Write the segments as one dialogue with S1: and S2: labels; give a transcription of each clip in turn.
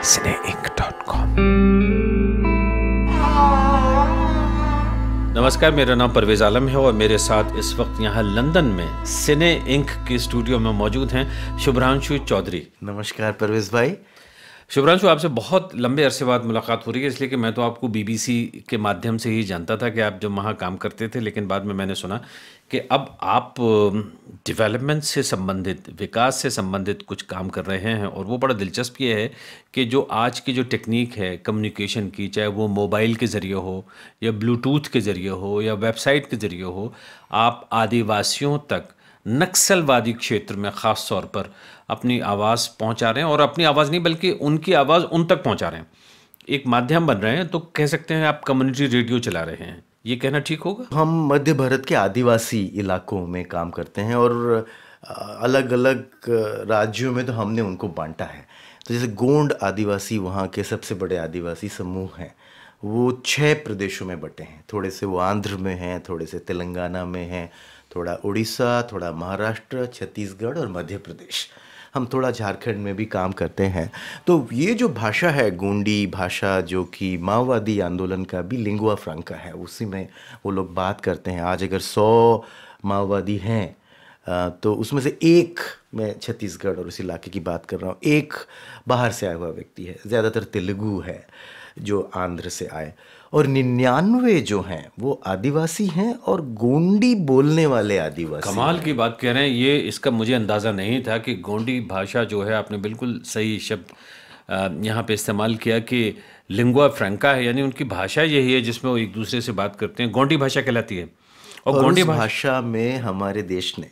S1: cineinc.com। नमस्कार, मेरा नाम परवेज आलम है और मेरे साथ इस वक्त यहाँ लंदन में सिने इंक के स्टूडियो में मौजूद हैं शुभ्रांशु चौधरी।
S2: नमस्कार परवेज भाई।
S1: शुभ्रांशु, आपसे बहुत लंबे अरसे बाद मुलाकात हो रही है, इसलिए कि मैं तो आपको बीबीसी के माध्यम से ही जानता था कि आप जब वहाँ काम करते थे, लेकिन बाद में मैंने सुना कि अब आप डेवलपमेंट से संबंधित, विकास से संबंधित कुछ काम कर रहे हैं। और वो बड़ा दिलचस्प ये है कि जो आज की जो टेक्निक है कम्युनिकेशन की, चाहे वो मोबाइल के ज़रिए हो या ब्लूटूथ के ज़रिए हो या वेबसाइट के ज़रिए हो, आप आदिवासियों तक नक्सलवादी क्षेत्र में ख़ास तौर पर अपनी आवाज़ पहुंचा रहे हैं। और अपनी आवाज़ नहीं बल्कि उनकी आवाज़ उन तक पहुंचा रहे हैं, एक माध्यम बन रहे हैं। तो कह सकते हैं आप कम्युनिटी रेडियो चला रहे हैं, ये कहना ठीक होगा?
S2: हम मध्य भारत के आदिवासी इलाकों में काम करते हैं और अलग अलग राज्यों में तो हमने उनको बांटा है। तो जैसे गोंड आदिवासी वहाँ के सबसे बड़े आदिवासी समूह हैं, वो 6 प्रदेशों में बटे हैं। थोड़े से वो आंध्र में हैं, थोड़े से तेलंगाना में हैं, थोड़ा उड़ीसा, थोड़ा महाराष्ट्र, छत्तीसगढ़ और मध्य प्रदेश। हम थोड़ा झारखंड में भी काम करते हैं। तो ये जो भाषा है गोंडी भाषा, जो कि माओवादी आंदोलन का भी लिंगुआ फ्रंका है, उसी में वो लोग बात करते हैं। आज अगर 100 माओवादी हैं तो उसमें से एक, मैं छत्तीसगढ़ और उस इलाके की बात कर रहा हूँ, एक बाहर से आया हुआ व्यक्ति है। ज़्यादातर तेलुगु है जो आंध्र से आए, और 99 जो हैं वो आदिवासी हैं और गोंडी बोलने वाले आदिवासी।
S1: कमाल की बात कह रहे हैं ये, इसका मुझे अंदाज़ा नहीं था कि गोंडी भाषा जो है, आपने बिल्कुल सही शब्द यहाँ पे इस्तेमाल किया कि लिंगुआ फ्रैंका है, यानी उनकी भाषा यही है जिसमें वो एक दूसरे से बात करते हैं। गोंडी भाषा कहलाती है।
S2: और गोंडी भाषा में हमारे देश ने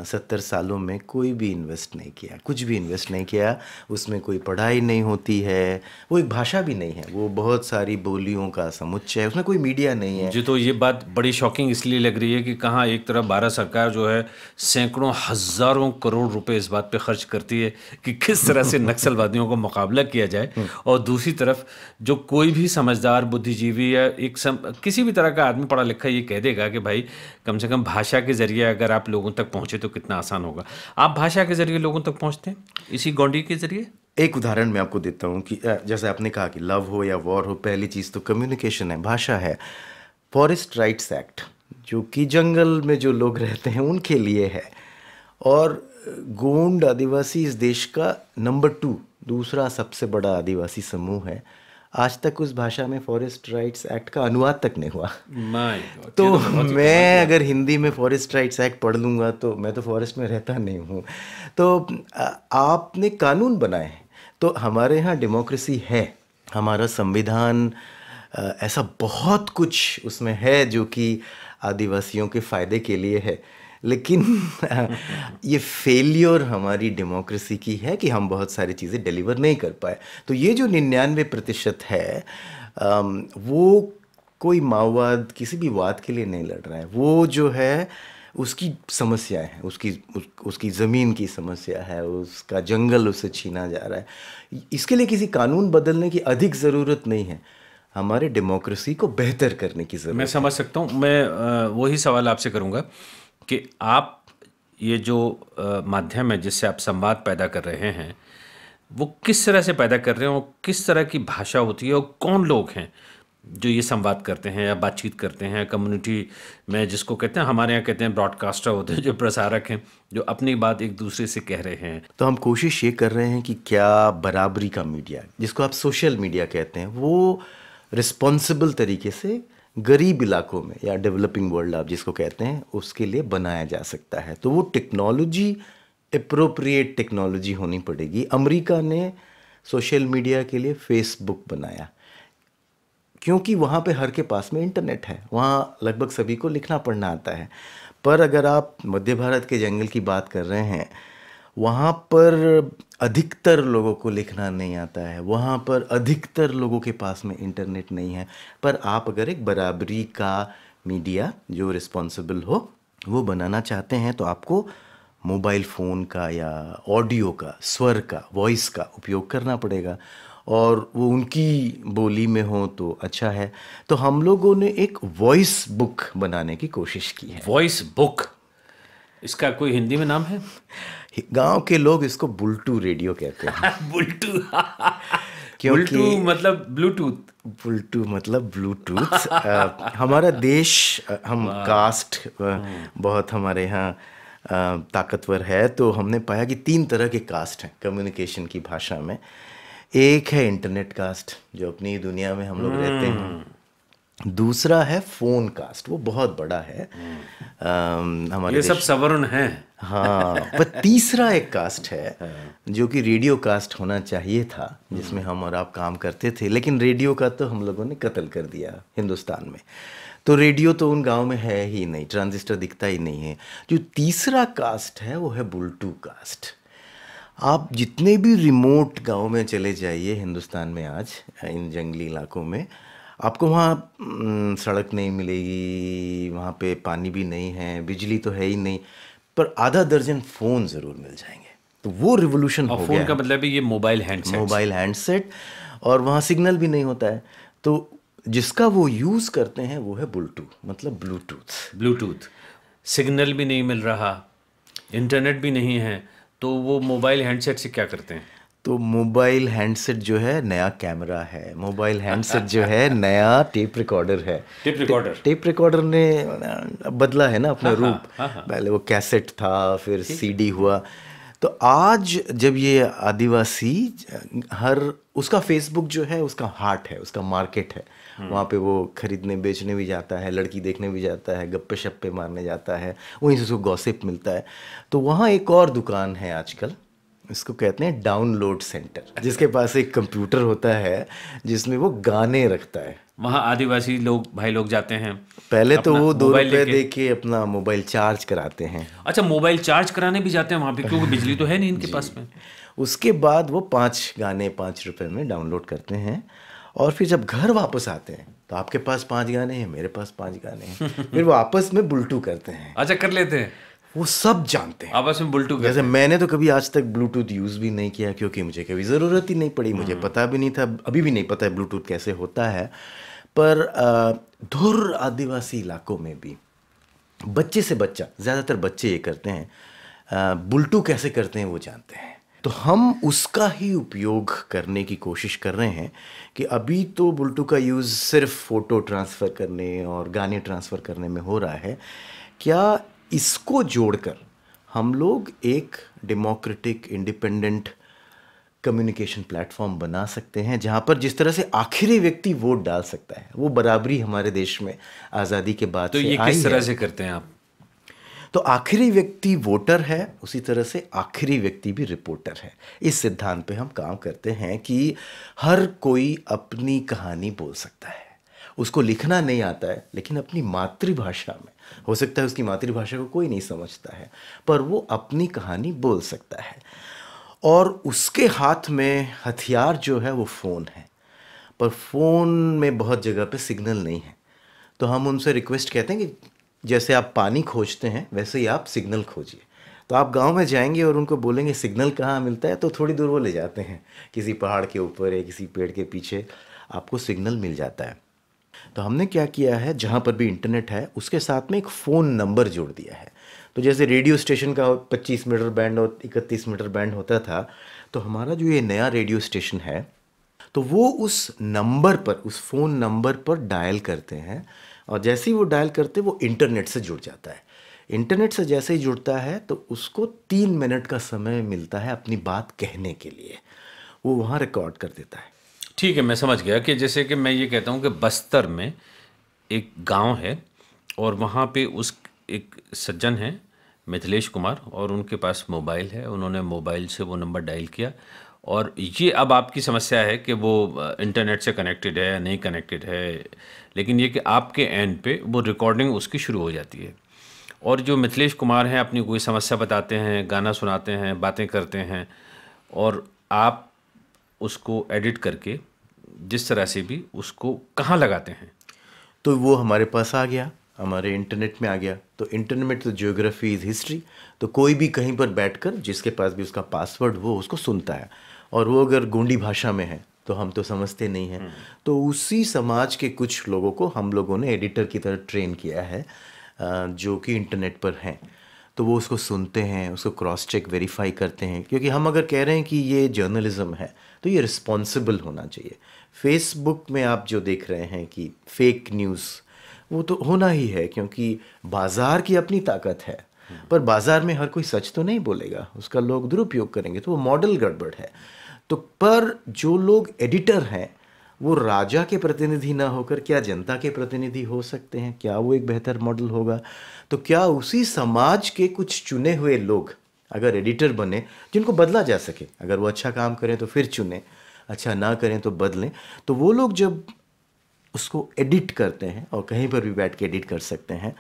S2: 70 सालों में कोई भी इन्वेस्ट नहीं किया, कुछ भी इन्वेस्ट नहीं किया। उसमें कोई पढ़ाई नहीं होती है, वो एक भाषा भी नहीं है, वो बहुत सारी बोलियों का समुच्चय है, उसमें कोई मीडिया नहीं है।
S1: जी, तो ये बात बड़ी शॉकिंग इसलिए लग रही है कि कहाँ एक तरफ भारत सरकार जो है सैकड़ों हज़ारों करोड़ रुपए इस बात पे खर्च करती है कि किस तरह से नक्सलवादियों का मुकाबला किया जाए, और दूसरी तरफ जो कोई भी समझदार बुद्धिजीवी या किसी भी तरह का आदमी पढ़ा लिखा ये कह देगा कि भाई कम से कम भाषा के ज़रिए अगर आप लोगों तक पहुँचे तो कितना आसान होगा। आप भाषा के ज़रिए लोगों तक पहुँचते हैं इसी गोंडी के ज़रिए?
S2: एक उदाहरण मैं आपको देता हूँ कि जैसे आपने कहा कि लव हो या वॉर हो, पहली चीज़ तो कम्युनिकेशन है, भाषा है। फॉरेस्ट राइट्स एक्ट, जो कि जंगल में जो लोग रहते हैं उनके लिए है, और गोंड आदिवासी इस देश का नंबर 2 दूसरा सबसे बड़ा आदिवासी समूह है। आज तक उस भाषा में फॉरेस्ट राइट्स एक्ट का अनुवाद तक नहीं हुआ। तो मैं अगर हिंदी में फॉरेस्ट राइट्स एक्ट पढ़ लूँगा तो मैं तो फॉरेस्ट में रहता नहीं हूँ। तो आपने कानून बनाए हैं, तो हमारे यहाँ डेमोक्रेसी है, हमारा संविधान ऐसा बहुत कुछ उसमें है जो कि आदिवासियों के फ़ायदे के लिए है। लेकिन ये फेलियर हमारी डेमोक्रेसी की है कि हम बहुत सारी चीज़ें डिलीवर नहीं कर पाए। तो ये जो 99% है वो कोई माओवाद किसी भी वाद के लिए नहीं लड़ रहा है। वो जो है उसकी समस्या है, उसकी ज़मीन की समस्या है, उसका जंगल उससे छीना जा रहा है। इसके लिए किसी कानून बदलने की अधिक ज़रूरत नहीं है, हमारे डेमोक्रेसी को बेहतर करने की ज़रूरत है।
S1: मैं समझ सकता हूँ। मैं वही सवाल आपसे करूँगा कि आप ये जो माध्यम है जिससे आप संवाद पैदा कर रहे हैं, वो किस तरह से पैदा कर रहे हैं और किस तरह की भाषा होती है, और कौन लोग हैं जो ये संवाद करते हैं या बातचीत करते हैं कम्युनिटी में, जिसको कहते हैं, हमारे यहाँ कहते हैं ब्रॉडकास्टर होते हैं, जो प्रसारक हैं, जो अपनी बात एक दूसरे से कह रहे हैं।
S2: तो हम कोशिश ये कर रहे हैं कि क्या बराबरी का मीडिया, जिसको आप सोशल मीडिया कहते हैं, वो रिस्पॉन्सिबल तरीके से गरीब इलाकों में या डेवलपिंग वर्ल्ड आप जिसको कहते हैं उसके लिए बनाया जा सकता है। तो वो टेक्नोलॉजी एप्रोप्रिएट टेक्नोलॉजी होनी पड़ेगी। अमेरिका ने सोशल मीडिया के लिए फेसबुक बनाया क्योंकि वहाँ पे हर के पास में इंटरनेट है, वहाँ लगभग सभी को लिखना पढ़ना आता है। पर अगर आप मध्य भारत के जंगल की बात कर रहे हैं, वहाँ पर अधिकतर लोगों को लिखना नहीं आता है, वहाँ पर अधिकतर लोगों के पास में इंटरनेट नहीं है। पर आप अगर एक बराबरी का मीडिया जो रिस्पॉन्सिबल हो वो बनाना चाहते हैं तो आपको मोबाइल फ़ोन का या ऑडियो का, स्वर का, वॉइस का उपयोग करना पड़ेगा, और वो उनकी बोली में हो तो अच्छा है। तो हम लोगों ने एक वॉइस बुक बनाने की कोशिश की है।
S1: वॉइस बुक, इसका कोई हिंदी में नाम है?
S2: गांव के लोग इसको बुलटू रेडियो कहते हैं।
S1: बुलटू
S2: क्योंकि
S1: मतलब ब्लूटूथ।
S2: बुल्टू मतलब ब्लूटूथ। हमारा देश, हम कास्ट बहुत हमारे यहाँ ताकतवर है, तो हमने पाया कि 3 तरह के कास्ट हैं कम्युनिकेशन की भाषा में। एक है इंटरनेट कास्ट, जो अपनी दुनिया में हम लोग रहते हैं। दूसरा है फोन कास्ट, वो बहुत बड़ा है हमारे
S1: ये सब
S2: देश।
S1: सवर्ण हैं।
S2: हाँ, पर तीसरा एक कास्ट है जो कि रेडियो कास्ट होना चाहिए था, जिसमें हम और आप काम करते थे, लेकिन रेडियो का तो हम लोगों ने कत्ल कर दिया हिंदुस्तान में। तो रेडियो तो उन गांव में है ही नहीं, ट्रांजिस्टर दिखता ही नहीं है। जो तीसरा कास्ट है वो है बुल्टू कास्ट। आप जितने भी रिमोट गांव में चले जाइए हिंदुस्तान में आज, इन जंगली इलाकों में, आपको वहाँ सड़क नहीं मिलेगी, वहाँ पे पानी भी नहीं है, बिजली तो है ही नहीं, पर आधा दर्जन फ़ोन ज़रूर मिल जाएंगे। तो वो रिवोल्यूशन
S1: और
S2: हो
S1: फोन
S2: गया
S1: का
S2: है।
S1: मतलब है ये मोबाइल हैंडसेट।
S2: मोबाइल हैंडसेट, और वहाँ सिग्नल भी नहीं होता है, तो जिसका वो यूज़ करते हैं वो है बुल्टू, मतलब ब्लूटूथ।
S1: ब्लूटूथ, सिग्नल भी नहीं मिल रहा, इंटरनेट भी नहीं है, तो वो मोबाइल हैंडसेट से क्या करते हैं?
S2: तो मोबाइल हैंडसेट जो है नया कैमरा है, मोबाइल हैंडसेट जो है नया टेप रिकॉर्डर है।
S1: Tip recorder.
S2: टेप रिकॉर्डर ने बदला है ना अपना
S1: हाँ,
S2: रूप।
S1: हाँ, हाँ।
S2: पहले वो कैसेट था, फिर सीडी हुआ। तो आज जब ये आदिवासी हर, उसका फेसबुक जो है उसका हाट है, उसका मार्केट है, वहाँ पे वो खरीदने बेचने भी जाता है, लड़की देखने भी जाता है, गप्पे शप्पे मारने जाता है, वहीं से उसको गॉसिप मिलता है। तो वहाँ एक और दुकान है आजकल, इसको कहते हैं डाउनलोड सेंटर, जिसके पास एक कंप्यूटर होता है जिसमें वो गाने रखता है।
S1: वहाँ आदिवासी लोग, भाई लोग जाते हैं,
S2: पहले तो
S1: अपना
S2: वो 2
S1: मोबाइल
S2: रुपए
S1: लेके।
S2: दे के अपना मोबाइल चार्ज कराते हैं।
S1: अच्छा, मोबाइल चार्ज कराने भी जाते हैं वहाँ पे, क्योंकि बिजली तो है नहीं इनके पास में।
S2: उसके बाद वो 5 गाने 5 रुपए में डाउनलोड करते हैं, और फिर जब घर वापस आते हैं तो आपके पास 5 गाने हैं, मेरे पास 5 गाने हैं, फिर वो आपस में बुल्टू करते हैं।
S1: अच्छा, कर लेते हैं,
S2: वो सब जानते हैं।
S1: आपस में बुल्टू करते
S2: जैसे
S1: हैं।
S2: मैंने तो कभी आज तक ब्लूटूथ यूज़ भी नहीं किया, क्योंकि मुझे कभी ज़रूरत ही नहीं पड़ी, मुझे पता भी नहीं था, अभी भी नहीं पता है ब्लूटूथ कैसे होता है। पर धुर आदिवासी इलाकों में भी बच्चे से बच्चा, ज़्यादातर बच्चे ये करते हैं, बुल्टू कैसे करते हैं वो जानते हैं। तो हम उसका ही उपयोग करने की कोशिश कर रहे हैं कि अभी तो बुल्टू का यूज़ सिर्फ फ़ोटो ट्रांसफ़र करने और गाने ट्रांसफ़र करने में हो रहा है। क्या इसको जोड़कर हम लोग एक डेमोक्रेटिक इंडिपेंडेंट कम्युनिकेशन प्लेटफॉर्म बना सकते हैं, जहां पर जिस तरह से आखिरी व्यक्ति वोट डाल सकता है, वो बराबरी हमारे देश में आज़ादी के बाद
S1: तो
S2: से
S1: ये
S2: आई
S1: किस तरह
S2: है।
S1: से करते हैं आप?
S2: तो आखिरी व्यक्ति वोटर है, उसी तरह से आखिरी व्यक्ति भी रिपोर्टर है। इस सिद्धांत पे हम काम करते हैं कि हर कोई अपनी कहानी बोल सकता है। उसको लिखना नहीं आता है, लेकिन अपनी मातृभाषा में, हो सकता है उसकी मातृभाषा को कोई नहीं समझता है, पर वो अपनी कहानी बोल सकता है। और उसके हाथ में हथियार जो है वो फ़ोन है, पर फ़ोन में बहुत जगह पे सिग्नल नहीं है। तो हम उनसे रिक्वेस्ट कहते हैं कि जैसे आप पानी खोजते हैं वैसे ही आप सिग्नल खोजिए। तो आप गांव में जाएंगे और उनको बोलेंगे सिग्नल कहाँ मिलता है, तो थोड़ी दूर वो ले जाते हैं, किसी पहाड़ के ऊपर या किसी पेड़ के पीछे आपको सिग्नल मिल जाता है। तो हमने क्या किया है, जहाँ पर भी इंटरनेट है उसके साथ में एक फ़ोन नंबर जोड़ दिया है। तो जैसे रेडियो स्टेशन का 25 मीटर बैंड और 31 मीटर बैंड होता था, तो हमारा जो ये नया रेडियो स्टेशन है, तो वो उस नंबर पर, उस फ़ोन नंबर पर डायल करते हैं, और जैसे ही वो डायल करते वो इंटरनेट से जुड़ जाता है। इंटरनेट से जैसे ही जुड़ता है तो उसको 3 मिनट का समय मिलता है अपनी बात कहने के लिए, वो वहाँ रिकॉर्ड कर देता है।
S1: ठीक है, मैं समझ गया कि जैसे कि मैं ये कहता हूँ कि बस्तर में एक गांव है, और वहाँ पे उस एक सज्जन हैं मिथिलेश कुमार, और उनके पास मोबाइल है, उन्होंने मोबाइल से वो नंबर डायल किया, और ये अब आपकी समस्या है कि वो इंटरनेट से कनेक्टेड है या नहीं कनेक्टेड है, लेकिन ये कि आपके एंड पे वो रिकॉर्डिंग उसकी शुरू हो जाती है, और जो मिथिलेश कुमार हैं अपनी कोई समस्या बताते हैं, गाना सुनाते हैं, बातें करते हैं, और आप उसको एडिट करके जिस तरह से भी उसको कहाँ लगाते हैं?
S2: तो वो हमारे पास आ गया, हमारे इंटरनेट में आ गया। तो इंटरनेट में तो ज्योग्राफी इज़ हिस्ट्री, तो कोई भी कहीं पर बैठकर जिसके पास भी उसका पासवर्ड वो उसको सुनता है, और वो अगर गोंडी भाषा में है तो हम तो समझते नहीं हैं। तो उसी समाज के कुछ लोगों को हम लोगों ने एडिटर की तरह ट्रेन किया है, जो कि इंटरनेट पर हैं। तो वो उसको सुनते हैं, उसको क्रॉस चेक वेरीफाई करते हैं, क्योंकि हम अगर कह रहे हैं कि ये जर्नलिज्म है तो ये रिस्पॉन्सिबल होना चाहिए। फेसबुक में आप जो देख रहे हैं कि फेक न्यूज़, वो तो होना ही है, क्योंकि बाज़ार की अपनी ताकत है, पर बाज़ार में हर कोई सच तो नहीं बोलेगा, उसका लोग दुरुपयोग करेंगे, तो वो मॉडल गड़बड़ है। तो पर जो लोग एडिटर हैं वो राजा के प्रतिनिधि ना होकर क्या जनता के प्रतिनिधि हो सकते हैं? क्या वो एक बेहतर मॉडल होगा? तो क्या उसी समाज के कुछ चुने हुए लोग अगर एडिटर बने, जिनको बदला जा सके, अगर वो अच्छा काम करें तो फिर चुने, अच्छा ना करें तो बदलें, तो वो लोग जब उसको एडिट करते हैं, और कहीं पर भी बैठ के एडिट कर सकते हैं,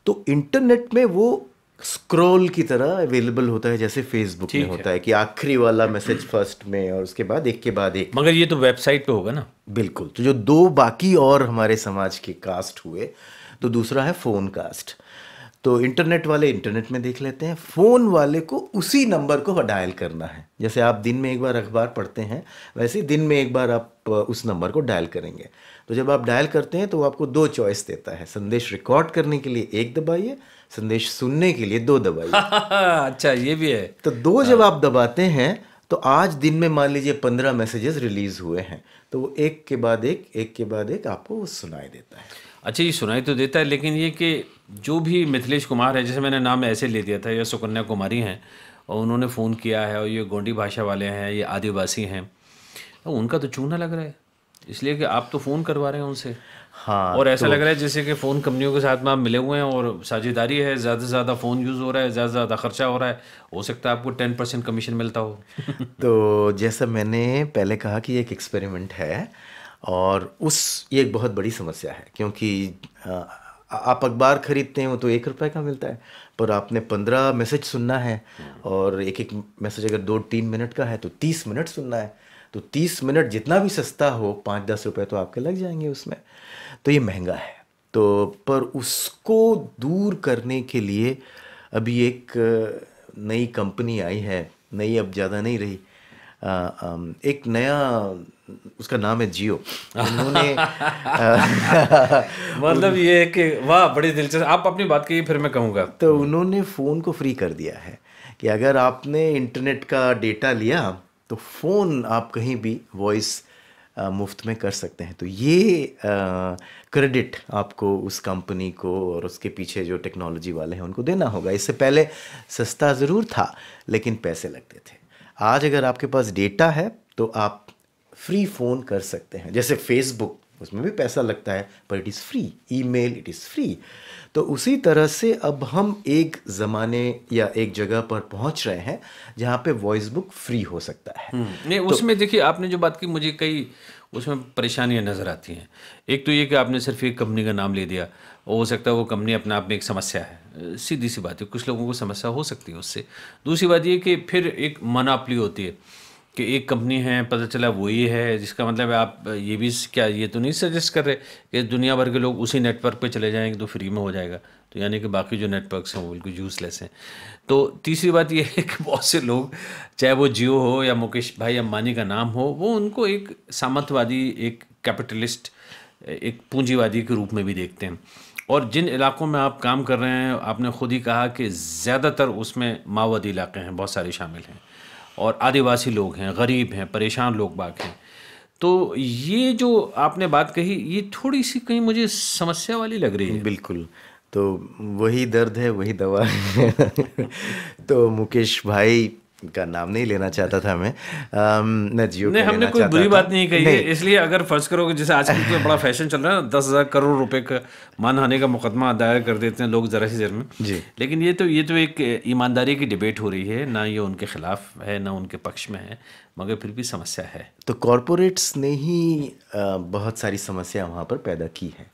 S2: तो इंटरनेट में वो स्क्रॉल की तरह अवेलेबल होता है, जैसे फेसबुक में
S1: ठीक है।
S2: होता है कि आखिरी वाला मैसेज फर्स्ट में और उसके बाद एक के बाद एक।
S1: मगर ये तो वेबसाइट पे होगा ना।
S2: बिल्कुल। तो जो दो बाकी और हमारे समाज के कास्ट हुए, तो दूसरा है फ़ोन कास्ट। तो इंटरनेट वाले इंटरनेट में देख लेते हैं, फ़ोन वाले को उसी नंबर को डायल करना है। जैसे आप दिन में एक बार अखबार पढ़ते हैं, वैसे ही दिन में एक बार आप उस नंबर को डायल करेंगे। तो जब आप डायल करते हैं तो वो आपको दो चॉइस देता है, संदेश रिकॉर्ड करने के लिए एक दबाइए, संदेश सुनने के लिए दो दबाइए।
S1: अच्छा, ये भी है।
S2: तो दो जब आप दबाते हैं तो आज दिन में मान लीजिए 15 मैसेजेस रिलीज हुए हैं, तो वो एक के बाद एक के बाद एक आपको वो सुनाई देता है।
S1: अच्छा, ये सुनाई तो देता है, लेकिन ये कि जो भी मिथिलेश कुमार है, जैसे मैंने नाम ऐसे ले दिया था, या सुकन्या कुमारी हैं, और उन्होंने फ़ोन किया है, और ये गोंडी भाषा वाले हैं, ये आदिवासी हैं, तो उनका तो चूना लग रहा है, इसलिए कि आप तो फ़ोन करवा रहे हैं उनसे।
S2: हाँ,
S1: और ऐसा
S2: तो
S1: लग रहा है जैसे कि फ़ोन कंपनियों के साथ में आप मिले हुए हैं और साझेदारी है, ज़्यादा से ज़्यादा फ़ोन यूज़ हो रहा है, ज़्यादा से ज़्यादा खर्चा हो रहा है, हो सकता है आपको 10% कमीशन मिलता हो।
S2: तो जैसा मैंने पहले कहा कि ये एक एक्सपेरिमेंट है, और ये एक बहुत बड़ी समस्या है, क्योंकि आप अखबार खरीदते हैं वो तो 1 रुपए का मिलता है, पर आपने 15 मैसेज सुनना है, और एक एक मैसेज अगर 2-3 मिनट का है तो 30 मिनट सुनना है। तो 30 मिनट जितना भी सस्ता हो, 5-10 रुपए तो आपके लग जाएंगे उसमें। तो ये महंगा है। तो पर उसको दूर करने के लिए अभी एक नई कंपनी आई है, नई अब ज़्यादा नहीं रही, एक नया, उसका नाम है जियो। उन्होंने
S1: मतलब ये है कि वाह, बड़ी दिलचस्प, आप अपनी बात कहिए फिर मैं कहूँगा।
S2: तो उन्होंने फ़ोन को फ्री कर दिया है कि अगर आपने इंटरनेट का डेटा लिया तो फ़ोन आप कहीं भी वॉइस मुफ्त में कर सकते हैं। तो ये क्रेडिट आपको उस कंपनी को और उसके पीछे जो टेक्नोलॉजी वाले हैं उनको देना होगा। इससे पहले सस्ता ज़रूर था, लेकिन पैसे लगते थे। आज अगर आपके पास डेटा है तो आप फ्री फ़ोन कर सकते हैं। जैसे फेसबुक, उसमें भी पैसा लगता है, पर it is free. Email, it is free. तो उसी तरह से अब हम एक ज़माने या एक जगह पर पहुंच रहे हैं जहां पे वॉइस बुक फ्री हो सकता है।
S1: नहीं, उसमें देखिए आपने जो बात की, मुझे कई उसमें परेशानियां नज़र आती हैं। एक तो ये कि आपने सिर्फ एक कंपनी का नाम ले दिया, और हो सकता है वो कंपनी अपने आप में एक समस्या है, सीधी सी बात है, कुछ लोगों को समस्या हो सकती है उससे। दूसरी बात ये कि फिर एक मोनोपोली होती है कि एक कंपनी है, पता चला वो ही है, जिसका मतलब है आप ये भी क्या, ये तो नहीं सजेस्ट कर रहे कि दुनिया भर के लोग उसी नेटवर्क पे चले जाएंगे तो फ्री में हो जाएगा, तो यानी कि बाकी जो नेटवर्क्स हैं वो बिल्कुल यूज़लेस हैं। तो तीसरी बात ये है कि बहुत से लोग, चाहे वो जियो हो या मुकेश भाई अंबानी का नाम हो, वो उनको एक सामंतवादी, एक कैपिटलिस्ट, एक पूंजीवादी के रूप में भी देखते हैं। और जिन इलाकों में आप काम कर रहे हैं, आपने खुद ही कहा कि ज़्यादातर उसमें माओवादी इलाके हैं, बहुत सारे शामिल हैं, और आदिवासी लोग हैं, गरीब हैं, परेशान लोग बाग हैं। तो ये जो आपने बात कही, ये थोड़ी सी कहीं मुझे समस्या वाली लग रही है।
S2: बिल्कुल। तो वही दर्द है, वही दवा है। तो मुकेश भाई का नाम नहीं लेना चाहता था मैं, न जियो
S1: नहीं,
S2: का
S1: हमने
S2: लेना
S1: कोई
S2: चाहता
S1: बुरी
S2: था।
S1: बात नहीं कही है,
S2: नहीं,
S1: इसलिए अगर फर्ज करोगे, जैसे आजकल तो बड़ा फैशन चल रहा है ना, 10,000 करोड़ रुपए का मानहानि का मुकदमा दायर कर देते हैं लोग ज़रा सी देर में।
S2: जी।
S1: लेकिन ये तो एक ईमानदारी की डिबेट हो रही है ना, ये उनके खिलाफ है ना उनके पक्ष में है, मगर फिर भी समस्या है।
S2: तो कॉरपोरेट्स ने ही बहुत सारी समस्या वहाँ पर पैदा की है।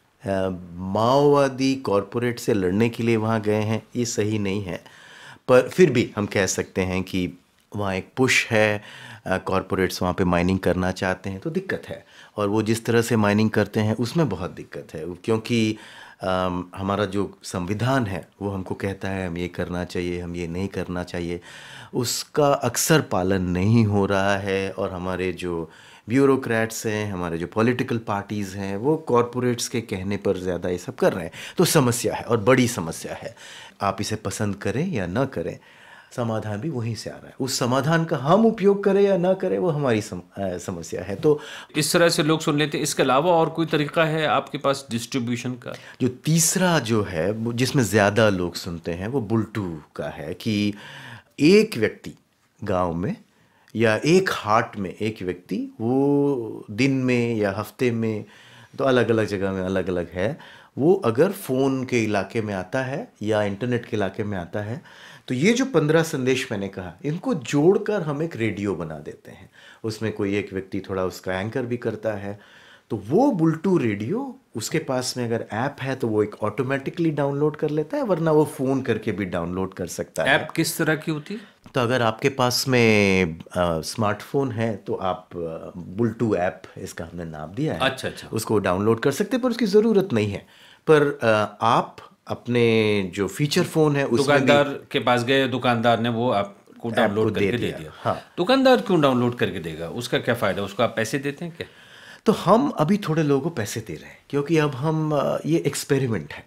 S2: माओवादी कॉरपोरेट से लड़ने के लिए वहाँ गए हैं, ये सही नहीं है, पर फिर भी हम कह सकते हैं कि वहाँ एक पुश है, कॉरपोरेट्स वहाँ पे माइनिंग करना चाहते हैं तो दिक्कत है, और वो जिस तरह से माइनिंग करते हैं उसमें बहुत दिक्कत है, क्योंकि हमारा जो संविधान है वो हमको कहता है हम ये करना चाहिए, हम ये नहीं करना चाहिए, उसका अक्सर पालन नहीं हो रहा है। और हमारे जो ब्यूरोक्रेट्स हैं, हमारे जो पॉलिटिकल पार्टीज़ हैं, वो कॉरपोरेट्स के कहने पर ज़्यादा ये सब कर रहे हैं। तो समस्या है और बड़ी समस्या है। आप इसे पसंद करें या ना करें, समाधान भी वहीं से आ रहा है। उस समाधान का हम उपयोग करें या ना करें, वो हमारी समस्या है। तो
S1: इस तरह से लोग सुन लेते हैं। इसके अलावा और कोई तरीका है आपके पास डिस्ट्रीब्यूशन का?
S2: जो तीसरा जो है जिसमें ज़्यादा लोग सुनते हैं वो बुलटू का है, कि एक व्यक्ति गांव में या एक हाट में एक व्यक्ति, वो दिन में या हफ्ते में, तो अलग अलग जगह में अलग अलग है, वो अगर फ़ोन के इलाके में आता है या इंटरनेट के इलाके में आता है, तो ये जो 15 संदेश मैंने कहा, इनको जोड़कर हम एक रेडियो बना देते हैं। उसमें कोई एक व्यक्ति थोड़ा उसका एंकर भी करता है। तो वो बुलटू रेडियो, उसके पास में अगर ऐप है तो वो एक ऑटोमेटिकली डाउनलोड कर लेता है, वरना वो फ़ोन करके भी डाउनलोड कर सकता है।
S1: ऐप किस तरह की होती है?
S2: तो अगर आपके पास में स्मार्टफोन है तो आप बुलटू ऐप, इसका हमने नाम दिया है,
S1: अच्छा अच्छा।
S2: उसको डाउनलोड कर सकते हैं, पर उसकी ज़रूरत नहीं है। पर आप अपने जो फीचर फ़ोन है उसमें
S1: दुकानदार के पास गए, दुकानदार ने वो आपको डाउनलोड करके दे दिया।
S2: हाँ।
S1: दुकानदार क्यों डाउनलोड करके देगा? उसका क्या फ़ायदा? उसको आप पैसे देते हैं क्या?
S2: तो हम अभी थोड़े लोगों को पैसे दे रहे हैं, क्योंकि अब हम ये एक्सपेरिमेंट है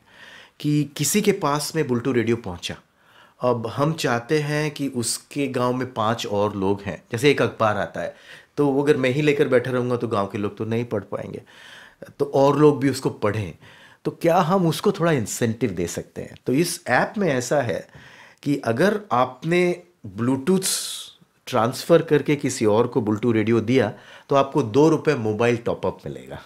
S2: कि किसी के पास में बुलटू रेडियो पहुंचा। अब हम चाहते हैं कि उसके गांव में 5 और लोग हैं। जैसे एक अखबार आता है, तो वो अगर मैं ही लेकर बैठा रहूँगा तो गांव के लोग तो नहीं पढ़ पाएंगे, तो और लोग भी उसको पढ़ें। तो क्या हम उसको थोड़ा इंसेंटिव दे सकते हैं? तो इस ऐप में ऐसा है कि अगर आपने ब्लूटूथ ट्रांसफ़र करके किसी और को बुलटू रेडियो दिया, तो आपको 2 रुपये मोबाइल टॉपअप मिलेगा।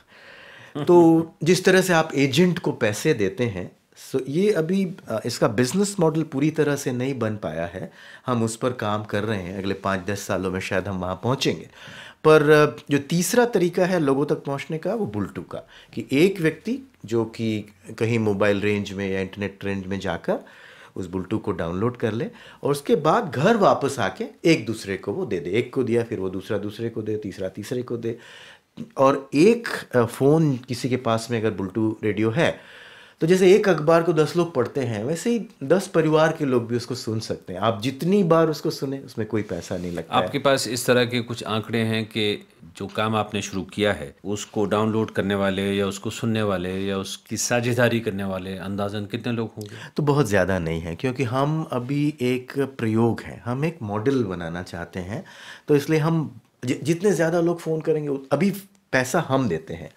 S2: तो जिस तरह से आप एजेंट को पैसे देते हैं, सो ये अभी इसका बिजनेस मॉडल पूरी तरह से नहीं बन पाया है। हम उस पर काम कर रहे हैं, अगले 5-10 सालों में शायद हम वहाँ पहुँचेंगे। पर जो तीसरा तरीका है लोगों तक पहुँचने का, वो बुलटू का, कि एक व्यक्ति जो कि कहीं मोबाइल रेंज में या इंटरनेट रेंज में जाकर उस बुलटू को डाउनलोड कर ले, और उसके बाद घर वापस आके एक दूसरे को वो दे दे। एक को दिया, फिर वो दूसरा दूसरे को दे, तीसरा तीसरे को दे। और एक फ़ोन किसी के पास में अगर बुलटू रेडियो है, तो जैसे एक अखबार को 10 लोग पढ़ते हैं, वैसे ही 10 परिवार के लोग भी उसको सुन सकते हैं। आप जितनी बार उसको सुने, उसमें कोई पैसा नहीं लगता है।
S1: आपके पास इस तरह के कुछ आंकड़े हैं कि जो काम आपने शुरू किया है, उसको डाउनलोड करने वाले या उसको सुनने वाले या उसकी साझेदारी करने वाले अंदाज़न कितने लोग होंगे?
S2: तो बहुत ज़्यादा नहीं है, क्योंकि हम अभी एक प्रयोग है, हम एक मॉडल बनाना चाहते हैं। तो इसलिए हम जितने ज़्यादा लोग फ़ोन करेंगे, अभी पैसा हम देते हैं,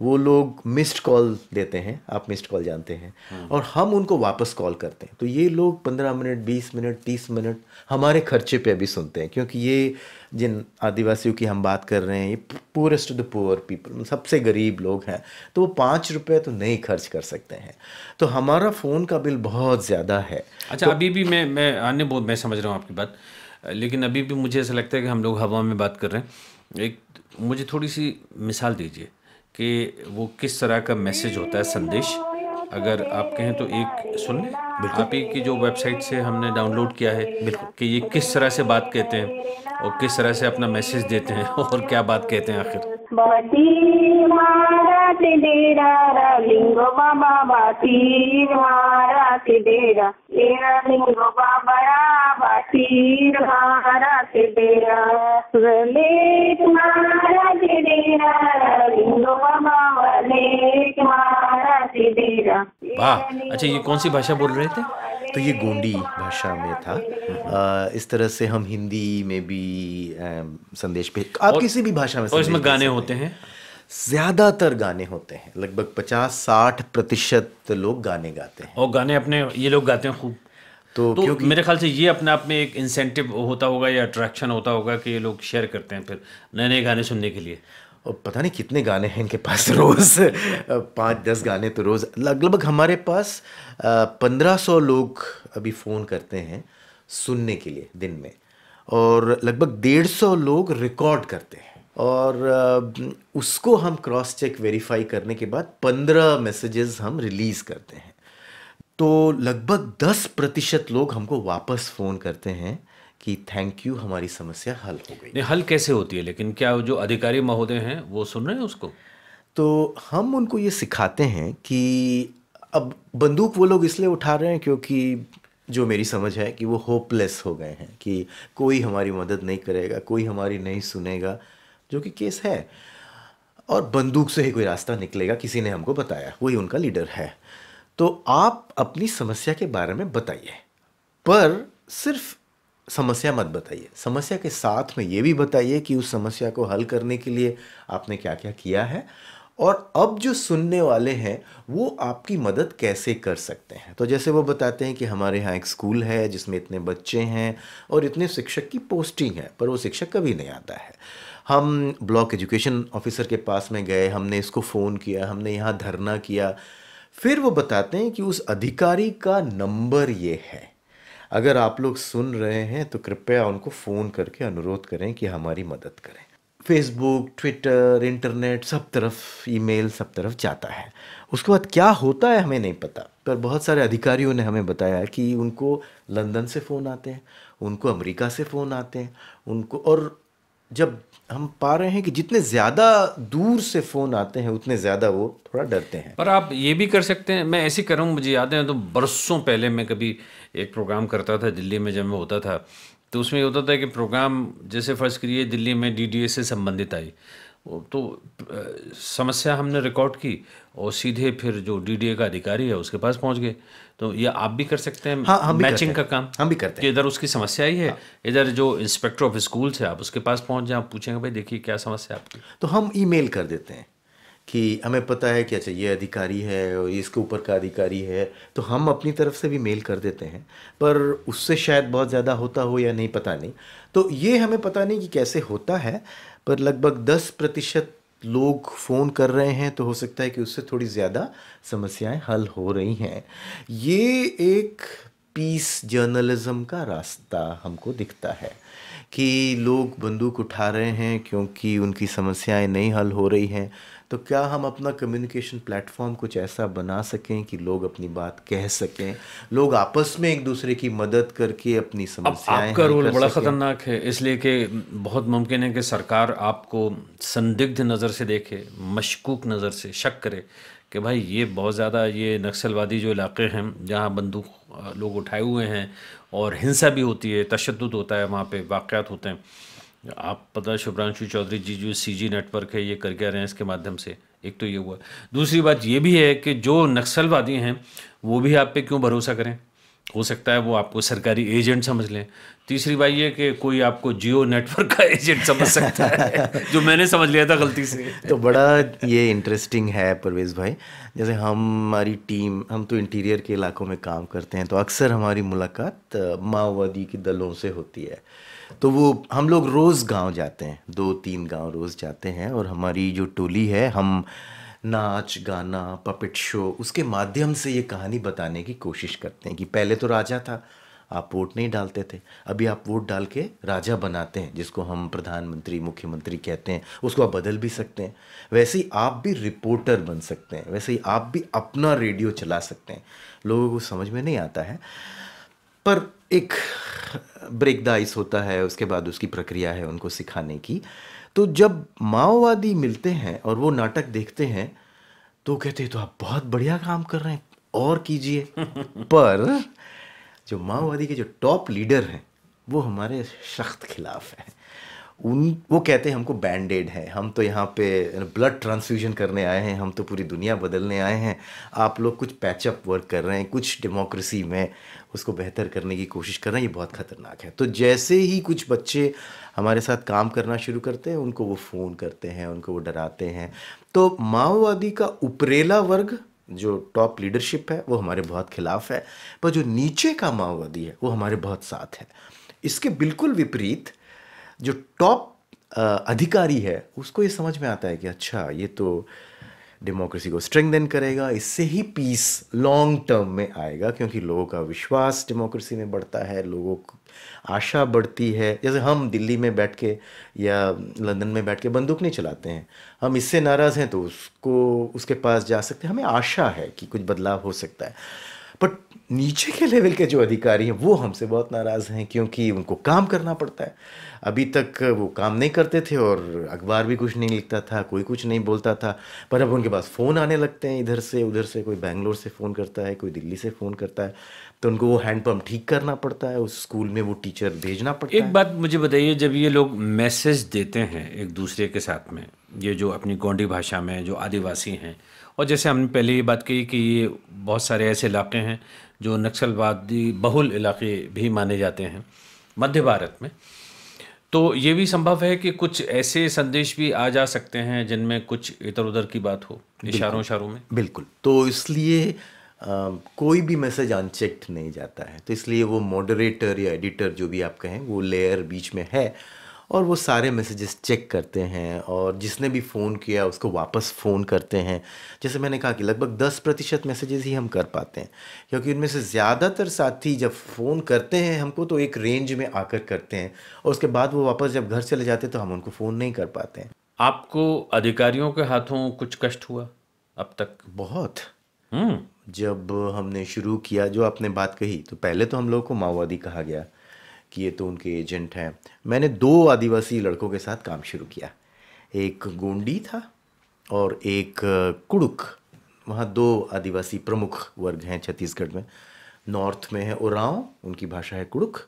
S2: वो लोग मिस्ड कॉल देते हैं, आप मिस्ड कॉल जानते हैं, और हम उनको वापस कॉल करते हैं। तो ये लोग 15 मिनट, 20 मिनट, 30 मिनट हमारे खर्चे पे अभी सुनते हैं, क्योंकि ये जिन आदिवासियों की हम बात कर रहे हैं, ये poorest of the poor people, सबसे गरीब लोग हैं, तो वो 5 रुपये तो नहीं खर्च कर सकते हैं। तो हमारा फ़ोन का बिल बहुत ज़्यादा है।
S1: अच्छा, अभी भी मैं समझ रहा हूँ आपकी बात, लेकिन अभी भी मुझे ऐसा लगता है कि हम लोग हवा में बात कर रहे हैं। एक मुझे थोड़ी सी मिसाल दीजिए कि वो किस तरह का मैसेज होता है, संदेश। अगर आप कहें तो एक सुन लें, आप ही की जो वेबसाइट से हमने डाउनलोड किया है, कि ये किस तरह से बात कहते हैं और किस तरह से अपना मैसेज देते हैं और क्या बात कहते हैं आखिर।
S3: बाती मारा ते डेरा रा लिंगो बाबा, बाती मारा ते डेरा तेरा लिंगो बाबा रा, बाती मारा ते डेरा लेक मारा ते डेरा रा लिंगो बाबा, लेक मारा ते डेरा।
S1: वाह, अच्छा, ये कौन सी भाषा बोल रहे थे?
S2: तो ये गोंडी भाषा में था। इस तरह से हम हिंदी में भी संदेश पे, आप किसी भी भाषा में,
S1: और इसमें गाने होते हैं?
S2: ज़्यादातर गाने होते हैं, लगभग 50-60% लोग गाने गाते हैं।
S1: और गाने अपने ये लोग गाते हैं खूब। तो
S2: क्योंकि
S1: मेरे ख्याल से ये अपने आप में एक इंसेंटिव होता होगा या अट्रैक्शन होता होगा कि ये लोग शेयर करते हैं फिर नए नए गाने सुनने के लिए।
S2: और पता नहीं कितने गाने हैं इनके पास, रोज़ 5-10 गाने तो रोज़। लगभग हमारे पास 1500 लोग अभी फ़ोन करते हैं सुनने के लिए दिन में, और लगभग 150 लोग रिकॉर्ड करते हैं, और उसको हम क्रॉस चेक वेरीफाई करने के बाद 15 मैसेजेस हम रिलीज़ करते हैं। तो लगभग 10% लोग हमको वापस फ़ोन करते हैं कि थैंक यू, हमारी समस्या हल हो गई।
S1: नहीं, हल कैसे होती है लेकिन? क्या जो अधिकारी महोदय हैं वो सुन रहे हैं उसको?
S2: तो हम उनको ये सिखाते हैं कि अब बंदूक वो लोग इसलिए उठा रहे हैं क्योंकि जो मेरी समझ है कि वो होपलेस हो गए हैं, कि कोई हमारी मदद नहीं करेगा, कोई हमारी नहीं सुनेगा, जो कि केस है। और बंदूक से ही कोई रास्ता निकलेगा, किसी ने हमको बताया, वही उनका लीडर है। तो आप अपनी समस्या के बारे में बताइए, पर सिर्फ समस्या मत बताइए, समस्या के साथ में ये भी बताइए कि उस समस्या को हल करने के लिए आपने क्या क्या किया है, और अब जो सुनने वाले हैं वो आपकी मदद कैसे कर सकते हैं। तो जैसे वो बताते हैं कि हमारे यहाँ एक स्कूल है जिसमें इतने बच्चे हैं और इतने शिक्षक की पोस्टिंग है, पर वो शिक्षक कभी नहीं आता है। हम ब्लॉक एजुकेशन ऑफिसर के पास में गए, हमने इसको फ़ोन किया, हमने यहाँ धरना किया। फिर वो बताते हैं कि उस अधिकारी का नंबर ये है, अगर आप लोग सुन रहे हैं तो कृपया उनको फ़ोन करके अनुरोध करें कि हमारी मदद करें। फेसबुक, ट्विटर, इंटरनेट, सब तरफ ईमेल, सब तरफ जाता है। उसके बाद क्या होता है हमें नहीं पता, पर बहुत सारे अधिकारियों ने हमें बताया कि उनको लंदन से फ़ोन आते हैं, उनको अमेरिका से फ़ोन आते हैं, उनको, और जब हम पा रहे हैं कि जितने ज़्यादा दूर से फ़ोन आते हैं उतने ज़्यादा वो थोड़ा डरते हैं।
S1: पर आप ये भी कर सकते हैं, मैं ऐसे कर रहा हूँ, मुझे याद है तो बरसों पहले मैं कभी एक प्रोग्राम करता था दिल्ली में जब मैं होता था, तो उसमें ये होता था कि प्रोग्राम जैसे फ़र्ज़ करिए दिल्ली में डीडीए से संबंधित आई, तो समस्या हमने रिकॉर्ड की और सीधे फिर जो डीडीए का अधिकारी है उसके पास पहुंच गए। तो ये आप भी कर सकते हैं।
S2: हाँ, हम भी करते
S1: मैचिंग का
S2: हैं,
S1: काम
S2: हम भी करते
S1: कि
S2: हैं।
S1: इधर उसकी समस्या ही है, इधर जो इंस्पेक्टर ऑफ स्कूल है आप उसके पास पहुंच जाए, आप पूछेंगे भाई देखिए क्या समस्या है आपकी।
S2: तो हम ईमेल कर देते हैं कि हमें पता है कि अच्छा ये अधिकारी है और इसके ऊपर का अधिकारी है, तो हम अपनी तरफ से भी मेल कर देते हैं, पर उससे शायद बहुत ज़्यादा होता हो या नहीं, पता नहीं। तो ये हमें पता नहीं कि कैसे होता है, पर लगभग 10% लोग फ़ोन कर रहे हैं, तो हो सकता है कि उससे थोड़ी ज़्यादा समस्याएं हल हो रही हैं। ये एक पीस जर्नलिज्म का रास्ता हमको दिखता है कि लोग बंदूक उठा रहे हैं क्योंकि उनकी समस्याएं नहीं हल हो रही हैं। तो क्या हम अपना कम्युनिकेशन प्लेटफॉर्म कुछ ऐसा बना सकें कि लोग अपनी बात कह सकें, लोग आपस में एक दूसरे की मदद करके अपनी
S1: अब
S2: समस्याएं
S1: आपका
S2: हल
S1: रोल
S2: कर
S1: बड़ा
S2: सकें।
S1: ख़तरनाक है, इसलिए कि बहुत मुमकिन है कि सरकार आपको संदिग्ध नज़र से देखे, मशकूक नज़र से शक करे कि भाई ये बहुत ज़्यादा ये नक्सलवादी जो इलाके हैं जहाँ बंदूक लोग उठाए हुए हैं और हिंसा भी होती है, तशद्दुद होता है, वहाँ पे वाक़यात होते हैं। आप पता है शुभ्रांशु चौधरी जी जो सीजी नेटवर्क है ये कर क्या रहे हैं इसके माध्यम से, एक तो ये हुआ। दूसरी बात ये भी है कि जो नक्सलवादी हैं वो भी आप पे क्यों भरोसा करें, हो सकता है वो आपको सरकारी एजेंट समझ लें। तीसरी बात ये कि कोई आपको जियो नेटवर्क का एजेंट समझ सकता है जो मैंने समझ लिया था गलती से।
S2: तो बड़ा ये इंटरेस्टिंग है परवेज़ भाई, जैसे हमारी टीम, हम तो इंटीरियर के इलाकों में काम करते हैं, तो अक्सर हमारी मुलाकात माओवादी के दलों से होती है। तो वो हम लोग रोज़ गांव जाते हैं, 2-3 गांव रोज़ जाते हैं, और हमारी जो टोली है हम नाच गाना पपेट शो उसके माध्यम से ये कहानी बताने की कोशिश करते हैं कि पहले तो राजा था, आप वोट नहीं डालते थे, अभी आप वोट डाल के राजा बनाते हैं, जिसको हम प्रधानमंत्री मुख्यमंत्री कहते हैं, उसको आप बदल भी सकते हैं। वैसे ही आप भी रिपोर्टर बन सकते हैं, वैसे ही आप भी अपना रेडियो चला सकते हैं। लोगों को समझ में नहीं आता है, पर एक ब्रेक द आइस होता है, उसके बाद उसकी प्रक्रिया है उनको सिखाने की। तो जब माओवादी मिलते हैं और वो नाटक देखते हैं तो कहते हैं तो आप बहुत बढ़िया काम कर रहे हैं और कीजिए। पर जो माओवादी के जो टॉप लीडर हैं वो हमारे सख्त खिलाफ हैं। वो कहते हैं हमको बैंडेड है, हम तो यहाँ पे ब्लड ट्रांसफ्यूजन करने आए हैं, हम तो पूरी दुनिया बदलने आए हैं, आप लोग कुछ पैचअप वर्क कर रहे हैं, कुछ डेमोक्रेसी में उसको बेहतर करने की कोशिश कर रहे हैं, ये बहुत ख़तरनाक है। तो जैसे ही कुछ बच्चे हमारे साथ काम करना शुरू करते हैं उनको वो फ़ोन करते हैं, उनको वो डराते हैं। तो माओवादी का उपरेला वर्ग जो टॉप लीडरशिप है वो हमारे बहुत खिलाफ है, पर जो नीचे का माओवादी है वो हमारे बहुत साथ है। इसके बिल्कुल विपरीत जो टॉप अधिकारी है उसको ये समझ में आता है कि अच्छा ये तो डेमोक्रेसी को स्ट्रेंथन करेगा, इससे ही पीस लॉन्ग टर्म में आएगा, क्योंकि लोगों का विश्वास डेमोक्रेसी में बढ़ता है, लोगों को आशा बढ़ती है। जैसे हम दिल्ली में बैठ के या लंदन में बैठ के बंदूक नहीं चलाते हैं, हम इससे नाराज़ हैं तो उसके पास जा सकते हैं, हमें आशा है कि कुछ बदलाव हो सकता है। बट नीचे के लेवल के जो अधिकारी हैं वो हमसे बहुत नाराज़ हैं, क्योंकि उनको काम करना पड़ता है। अभी तक वो काम नहीं करते थे और अखबार भी कुछ नहीं लिखता था, कोई कुछ नहीं बोलता था। पर अब उनके पास फ़ोन आने लगते हैं, इधर से उधर से, कोई बैंगलोर से फ़ोन करता है, कोई दिल्ली से फ़ोन करता है, तो उनको वो हैंडपम्प ठीक करना पड़ता है, उस स्कूल में वो टीचर भेजना पड़ता
S1: एक
S2: है।
S1: बात मुझे बताइए, जब ये लोग मैसेज देते हैं एक दूसरे के साथ में, ये जो अपनी गोंडी भाषा में जो आदिवासी हैं, और जैसे हमने पहले ये बात कही कि ये बहुत सारे ऐसे इलाके हैं जो नक्सलवादी बहुल इलाके भी माने जाते हैं मध्य भारत में, तो ये भी संभव है कि कुछ ऐसे संदेश भी आ जा सकते हैं जिनमें कुछ इधर उधर की बात हो, इशारों इशारों में।
S2: बिल्कुल, तो इसलिए कोई भी मैसेज अनचेक्ड नहीं जाता है, तो इसलिए वो मॉडरेटर या एडिटर जो भी आप कहें, वो लेयर बीच में है और वो सारे मैसेजेस चेक करते हैं और जिसने भी फ़ोन किया उसको वापस फ़ोन करते हैं। जैसे मैंने कहा कि लगभग 10% मैसेजेस ही हम कर पाते हैं, क्योंकि उनमें से ज़्यादातर साथी जब फ़ोन करते हैं हमको तो एक रेंज में आकर करते हैं और उसके बाद वो वापस जब घर चले जाते हैं तो हम उनको फ़ोन नहीं कर पाते हैं।
S1: आपको अधिकारियों के हाथों कुछ कष्ट हुआ अब तक?
S2: बहुत।
S1: हम्म।
S2: जब हमने शुरू किया, जो आपने बात कही, तो पहले तो हम लोगों को माओवादी कहा गया कि ये तो उनके एजेंट हैं। मैंने 2 आदिवासी लड़कों के साथ काम शुरू किया, एक गोंडी था और एक कुड़ुक। वहाँ 2 आदिवासी प्रमुख वर्ग हैं छत्तीसगढ़ में। नॉर्थ में है ओरांव, उनकी भाषा है कुड़ुक,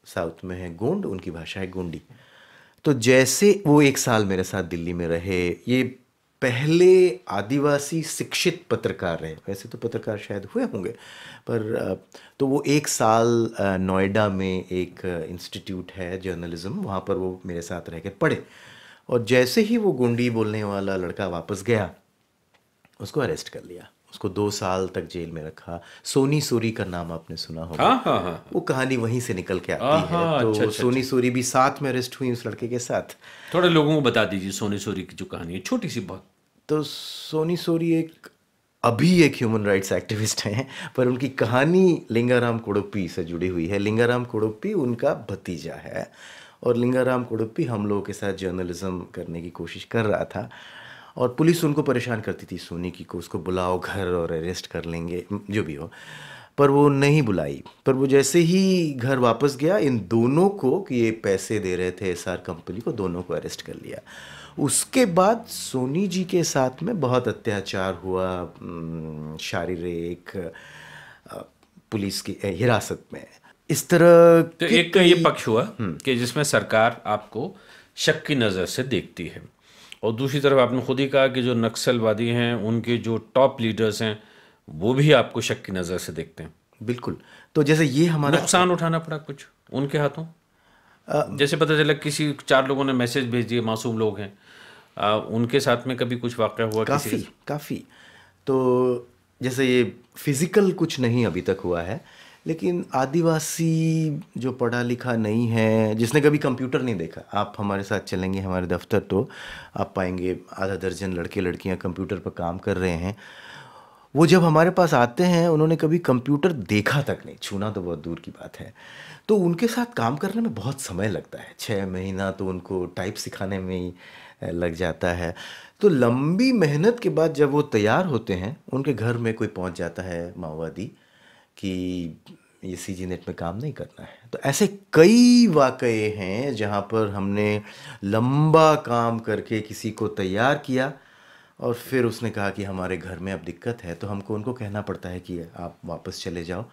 S2: साउथ में है गोंड, उनकी भाषा है गोंडी। तो जैसे वो 1 साल मेरे साथ दिल्ली में रहे, ये पहले आदिवासी शिक्षित पत्रकार रहे, वैसे तो पत्रकार शायद हुए होंगे, पर तो वो 1 साल नोएडा में एक इंस्टीट्यूट है जर्नलिज्म, वहाँ पर वो मेरे साथ रह के पढ़े। और जैसे ही वो गोंडी बोलने वाला लड़का वापस गया, उसको अरेस्ट कर लिया, उसको 2 साल तक जेल में रखा। सोनी सूरी का नाम आपने सुना होगा।
S1: हाँ हाँ हाँ।
S2: वो कहानी वहीं से निकल के आती है। तो
S1: अच्छा अच्छा।
S2: सोनी सूरी भी साथ में अरेस्ट हुई उस लड़के के साथ।
S1: थोड़े लोगों को बता दीजिए सोनी सूरी की जो कहानी है, छोटी सी बहुत।
S2: तो सोनी सूरी अभी एक ह्यूमन राइट्स एक्टिविस्ट हैं, पर उनकी कहानी लिंगाराम कोडुप्पी से जुड़ी हुई है। लिंगाराम कोडुप्पी उनका भतीजा है और लिंगाराम कोडुप्पी हम लोगों के साथ जर्नलिज्म करने की कोशिश कर रहा था और पुलिस उनको परेशान करती थी सोनी की को, उसको बुलाओ घर और अरेस्ट कर लेंगे, जो भी हो, पर वो नहीं बुलाई। पर वो जैसे ही घर वापस गया, इन दोनों को, कि ये पैसे दे रहे थे एसआर कंपनी को, दोनों को अरेस्ट कर लिया। उसके बाद सोनी जी के साथ में बहुत अत्याचार हुआ, शारीरिक, पुलिस की हिरासत में, इस तरह
S1: तो
S2: के
S1: एक ये पक्ष हुआ कि जिसमें सरकार आपको शक की नज़र से देखती है, और दूसरी तरफ आपने खुद ही कहा कि जो नक्सलवादी हैं उनके जो टॉप लीडर्स हैं वो भी आपको शक की नज़र से देखते हैं।
S2: बिल्कुल। तो जैसे ये हमारा
S1: नुकसान उठाना पड़ा कुछ उनके हाथों, जैसे पता चला किसी 4 लोगों ने मैसेज भेज दिए, मासूम लोग हैं, उनके साथ में कभी कुछ वाक़या हुआ?
S2: काफ़ी। तो जैसे ये फिज़िकल कुछ नहीं अभी तक हुआ है, लेकिन आदिवासी जो पढ़ा लिखा नहीं है, जिसने कभी कंप्यूटर नहीं देखा, आप हमारे साथ चलेंगे हमारे दफ्तर तो आप पाएंगे आधा दर्जन लड़के लड़कियां कंप्यूटर पर काम कर रहे हैं। वो जब हमारे पास आते हैं, उन्होंने कभी कंप्यूटर देखा तक नहीं, छूना तो बहुत दूर की बात है। तो उनके साथ काम करने में बहुत समय लगता है, 6 महीना तो उनको टाइप सिखाने में ही लग जाता है। तो लंबी मेहनत के बाद जब वो तैयार होते हैं, उनके घर में कोई पहुंच जाता है माओवादी कि ये सीजी नेट में काम नहीं करना है। तो ऐसे कई वाकये हैं जहाँ पर हमने लंबा काम करके किसी को तैयार किया और फिर उसने कहा कि हमारे घर में अब दिक्कत है, तो हमको उनको कहना पड़ता है कि आप वापस चले जाओ,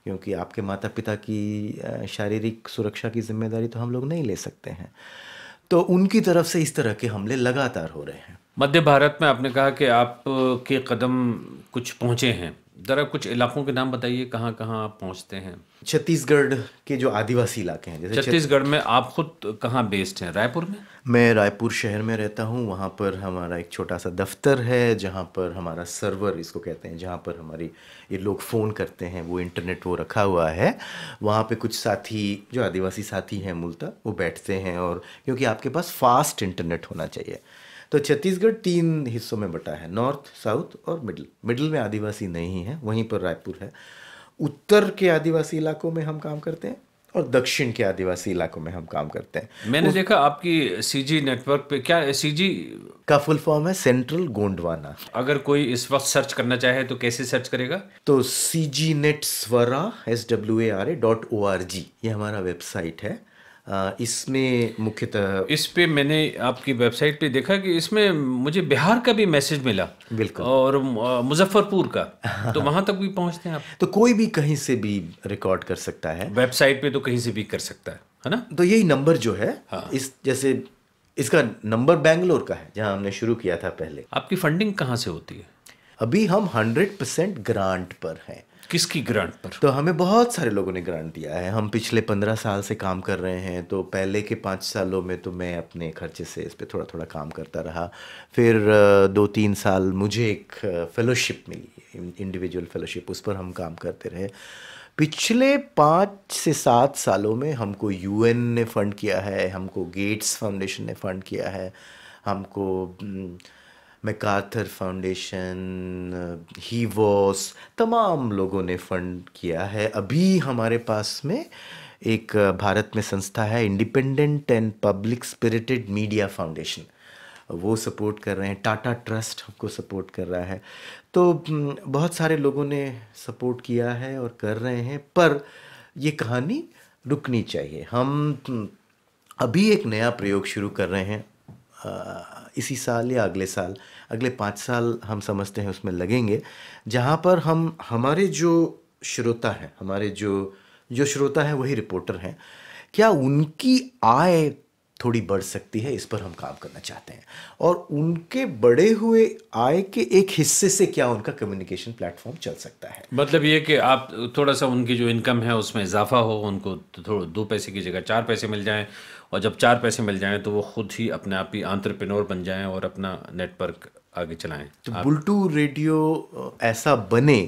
S2: क्योंकि आपके माता पिता की शारीरिक सुरक्षा की जिम्मेदारी तो हम लोग नहीं ले सकते हैं। तो उनकी तरफ से इस तरह के हमले लगातार हो रहे हैं।
S1: मध्य भारत में आपने कहा कि आप के कदम कुछ पहुँचे हैं, ज़रा कुछ इलाकों के नाम बताइए, कहाँ कहाँ आप पहुँचते हैं?
S2: छत्तीसगढ़ के जो आदिवासी इलाके हैं, जैसे
S1: छत्तीसगढ़ में आप खुद कहाँ बेस्ड हैं? रायपुर में?
S2: मैं रायपुर शहर में रहता हूँ। वहाँ पर हमारा एक छोटा सा दफ्तर है, जहाँ पर हमारा सर्वर इसको कहते हैं, जहाँ पर हमारी ये लोग फ़ोन करते हैं, वो इंटरनेट वो रखा हुआ है। वहाँ पे कुछ साथी जो आदिवासी साथी हैं मूलतः, वो बैठते हैं, और क्योंकि आपके पास फास्ट इंटरनेट होना चाहिए। तो छत्तीसगढ़ 3 हिस्सों में बटा है, नॉर्थ, साउथ और मिडिल में आदिवासी नहीं है, वहीं पर रायपुर है। उत्तर के आदिवासी इलाकों में हम काम करते हैं और दक्षिण के आदिवासी इलाकों में हम काम करते हैं।
S1: मैंने देखा आपकी सीजी नेटवर्क पे, क्या सीजी
S2: का फुल फॉर्म है सेंट्रल गोंडवाना।
S1: अगर कोई इस वक्त सर्च करना चाहे तो कैसे सर्च करेगा?
S2: तो CGNet Swara SWARA.org ये हमारा वेबसाइट है। इसमें मुख्यतः
S1: इस पे मैंने आपकी वेबसाइट पे देखा कि इसमें मुझे बिहार का भी मैसेज मिला,
S2: बिल्कुल।
S1: और मुजफ्फरपुर का, तो वहाँ तक भी पहुँचते हैं आप?
S2: तो कोई भी कहीं से भी रिकॉर्ड कर सकता है।
S1: वेबसाइट पे तो कहीं से भी कर सकता है ना?
S2: तो यही नंबर जो है,
S1: हाँ।
S2: इस जैसे इसका नंबर बेंगलोर का है जहां हमने शुरू किया था पहले।
S1: आपकी फंडिंग कहाँ से होती है?
S2: अभी हम 100% ग्रांट पर हैं।
S1: किसकी ग्रांट पर?
S2: तो हमें बहुत सारे लोगों ने ग्रांट दिया है। हम पिछले 15 साल से काम कर रहे हैं। तो पहले के 5 सालों में तो मैं अपने खर्चे से इस पे थोड़ा थोड़ा काम करता रहा। फिर 2-3 साल मुझे एक फेलोशिप मिली, इंडिविजुअल फेलोशिप, उस पर हम काम करते रहे। पिछले 5 से 7 सालों में हमको यूएन ने फंड किया है, हमको गेट्स फाउंडेशन ने फंड किया है, हमको मैकार्थर फाउंडेशन, हीवॉस, तमाम लोगों ने फंड किया है। अभी हमारे पास में एक भारत में संस्था है, independent and public spirited media foundation, वो सपोर्ट कर रहे हैं। टाटा ट्रस्ट हमको सपोर्ट कर रहा है। तो बहुत सारे लोगों ने सपोर्ट किया है और कर रहे हैं, पर ये कहानी रुकनी चाहिए। हम अभी एक नया प्रयोग शुरू कर रहे हैं, इसी साल या अगले साल, अगले 5 साल हम समझते हैं उसमें लगेंगे, जहाँ पर हम हमारे जो श्रोता हैं, हमारे जो श्रोता हैं वही रिपोर्टर हैं, क्या उनकी आय थोड़ी बढ़ सकती है, इस पर हम काम करना चाहते हैं। और उनके बढ़े हुए आय के एक हिस्से से क्या उनका कम्युनिकेशन प्लेटफॉर्म चल सकता है।
S1: मतलब ये कि आप थोड़ा सा उनकी जो इनकम है उसमें इजाफा हो, उनको थोड़ा 2 पैसे की जगह 4 पैसे मिल जाएं, और जब 4 पैसे मिल जाएं तो वो खुद ही अपने आप ही एंटरप्रेन्योर बन जाएं और अपना नेटवर्क आगे चलाएं।
S2: तो बुलटू रेडियो ऐसा बने,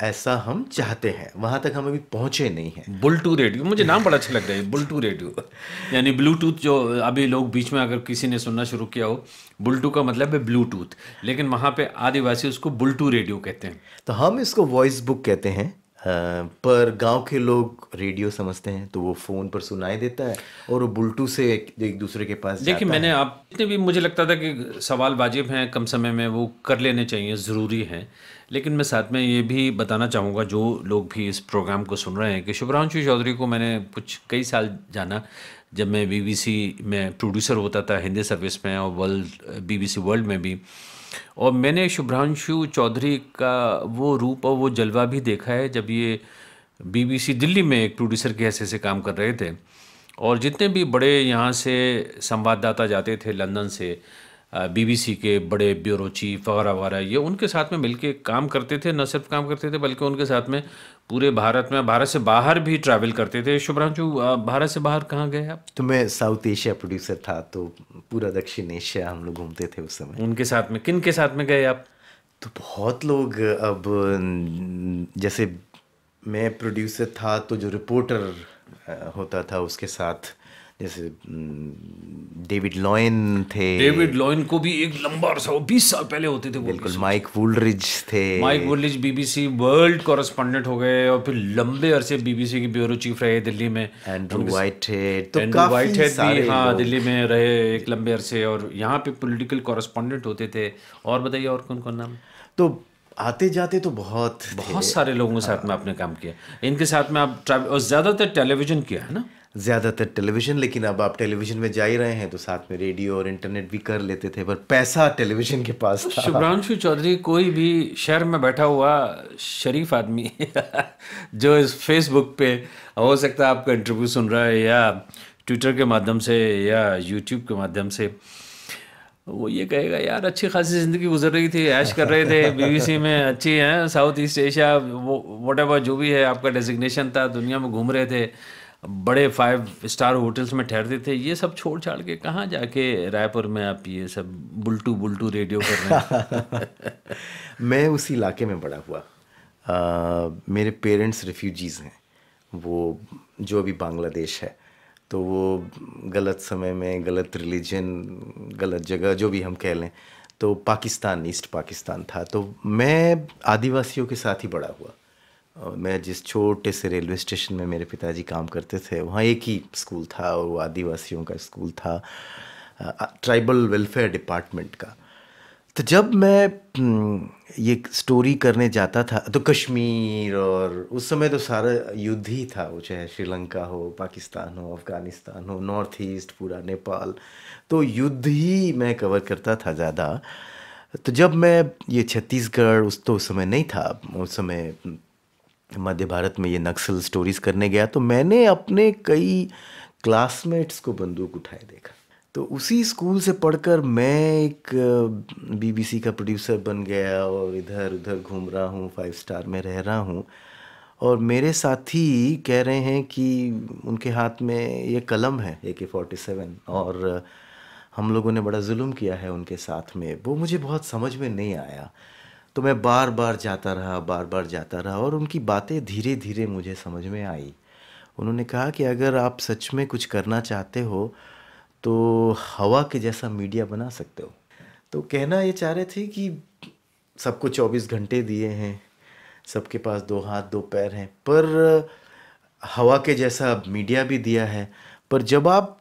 S2: ऐसा हम चाहते हैं। वहाँ तक हम अभी पहुँचे नहीं हैं।
S1: बुलटू रेडियो, मुझे नाम बड़ा अच्छा लग रहा है, बुलटू रेडियो, यानी ब्लूटूथ। जो अभी लोग बीच में अगर किसी ने सुनना शुरू किया हो, बुलटू का मतलब है ब्लूटूथ, लेकिन वहाँ पे आदिवासी उसको बुलटू रेडियो कहते हैं।
S2: तो हम इसको वॉइस बुक कहते हैं, पर गांव के लोग रेडियो समझते हैं, तो वो फ़ोन पर सुनाई देता है और वो बुलटू से एक दूसरे के पास
S1: देखिए, मैंने आप जितने भी, मुझे लगता था कि सवाल वाजिब हैं, कम समय में वो कर लेने चाहिए, ज़रूरी हैं, लेकिन मैं साथ में ये भी बताना चाहूँगा जो लोग भी इस प्रोग्राम को सुन रहे हैं कि शुभ्रांशु चौधरी को मैंने कई साल जाना, जब मैं बीबीसी में प्रोड्यूसर होता था हिंदी सर्विस में और बीबीसी वर्ल्ड में भी, और मैंने शुभ्रांशु चौधरी का वो रूप और वो जलवा भी देखा है जब ये बीबीसी दिल्ली में एक प्रोड्यूसर के हैसियत से काम कर रहे थे। और जितने भी बड़े यहाँ से संवाददाता जाते थे लंदन से, बीबीसी के बड़े ब्यूरो चीफ वगैरह वगैरह, ये उनके साथ में मिलके काम करते थे। न सिर्फ काम करते थे बल्कि उनके साथ में पूरे भारत में, भारत से बाहर भी ट्रैवल करते थे। शुभ्रांशु, भारत से बाहर कहाँ गए आप?
S2: तो मैं साउथ एशिया प्रोड्यूसर था, तो पूरा दक्षिण एशिया हम लोग घूमते थे उस समय।
S1: उनके साथ में किन के साथ में गए आप?
S2: तो बहुत लोग, अब जैसे मैं प्रोड्यूसर था तो जो रिपोर्टर होता था उसके साथ, जैसे डेविड लॉयन थे।
S1: डेविड लॉयन को भी एक लंबा अरसा, 20 साल पहले होते थे वो।
S2: बिल्कुल। माइक वुलरिज थे।
S1: माइक वुलरिज बीबीसी वर्ल्ड कॉरेस्पॉन्डेंट हो गए और फिर लंबे अरसे बीबीसी के ब्यूरो चीफ रहे दिल्ली में।
S2: एंड्रू वाइटहेड, तो
S1: एंड्रू वाइटहेड भी, हाँ,
S2: लोग
S1: दिल्ली में रहे एक लंबे अरसे, और यहाँ पे पॉलिटिकल कॉरेस्पॉन्डेंट होते थे। और बताइए, और कौन कौन नाम?
S2: तो आते जाते तो बहुत
S1: सारे लोगों के साथ में आपने काम किया। इनके साथ में आप और ज़्यादातर टेलीविज़न किया है ना?
S2: ज़्यादातर टेलीविज़न, लेकिन अब आप टेलीविज़न में जा ही रहे हैं तो साथ में रेडियो और इंटरनेट भी कर लेते थे, पर पैसा टेलीविज़न के पास था।
S1: शुभ्रांशु चौधरी कोई भी शहर में बैठा हुआ शरीफ आदमी जो इस फेसबुक पे हो सकता है आपका इंटरव्यू सुन रहा है, या ट्विटर के माध्यम से या यूट्यूब के माध्यम से, वो ये कहेगा यार अच्छी खासी ज़िंदगी गुजर रही थी, ऐश कर रहे थे बीबीसी में, अच्छी है, साउथ ईस्ट एशिया, वो व्हाटएवर जो भी है आपका डेजिग्नेशन था, दुनिया में घूम रहे थे, बड़े 5 स्टार होटल्स में ठहरते थे, ये सब छोड़ छाड़ के कहाँ जाके रायपुर में आप ये सब बुलटू रेडियो कर रहे हैं?
S2: मैं उसी इलाके में बड़ा हुआ। मेरे पेरेंट्स रेफ्यूजीज़ हैं, वो जो अभी बांग्लादेश है, तो वो गलत समय में, गलत रिलीजन, गलत जगह, जो भी हम कह लें, तो पाकिस्तान, ईस्ट पाकिस्तान था। तो मैं आदिवासियों के साथ ही बड़ा हुआ। मैं जिस छोटे से रेलवे स्टेशन में मेरे पिताजी काम करते थे, वहाँ एक ही स्कूल था और वो आदिवासियों का स्कूल था, ट्राइबल वेलफेयर डिपार्टमेंट का। तो जब मैं ये स्टोरी करने जाता था तो कश्मीर, और उस समय तो सारा युद्ध ही था, वो चाहे श्रीलंका हो, पाकिस्तान हो, अफ़गानिस्तान हो, नॉर्थ ईस्ट, पूरा नेपाल, तो युद्ध ही मैं कवर करता था ज़्यादा। तो जब मैं ये छत्तीसगढ़, उस समय नहीं था, उस समय मध्य भारत में ये नक्सल स्टोरीज करने गया, तो मैंने अपने कई क्लासमेट्स को बंदूक उठाए देखा। तो उसी स्कूल से पढ़कर मैं एक बीबीसी का प्रोड्यूसर बन गया और इधर उधर घूम रहा हूँ, 5 स्टार में रह रहा हूँ, और मेरे साथी कह रहे हैं कि उनके हाथ में ये कलम है AK-47, और हम लोगों ने बड़ा जुल्म किया है उनके साथ में। वो मुझे बहुत समझ में नहीं आया, तो मैं बार बार जाता रहा, बार बार जाता रहा, और उनकी बातें धीरे धीरे मुझे समझ में आई। उन्होंने कहा कि अगर आप सच में कुछ करना चाहते हो तो हवा के जैसा मीडिया बना सकते हो। तो कहना ये चाह रहे थे कि सबको 24 घंटे दिए हैं, सबके पास 2 हाथ 2 पैर हैं, पर हवा के जैसा मीडिया भी दिया है, पर जब आप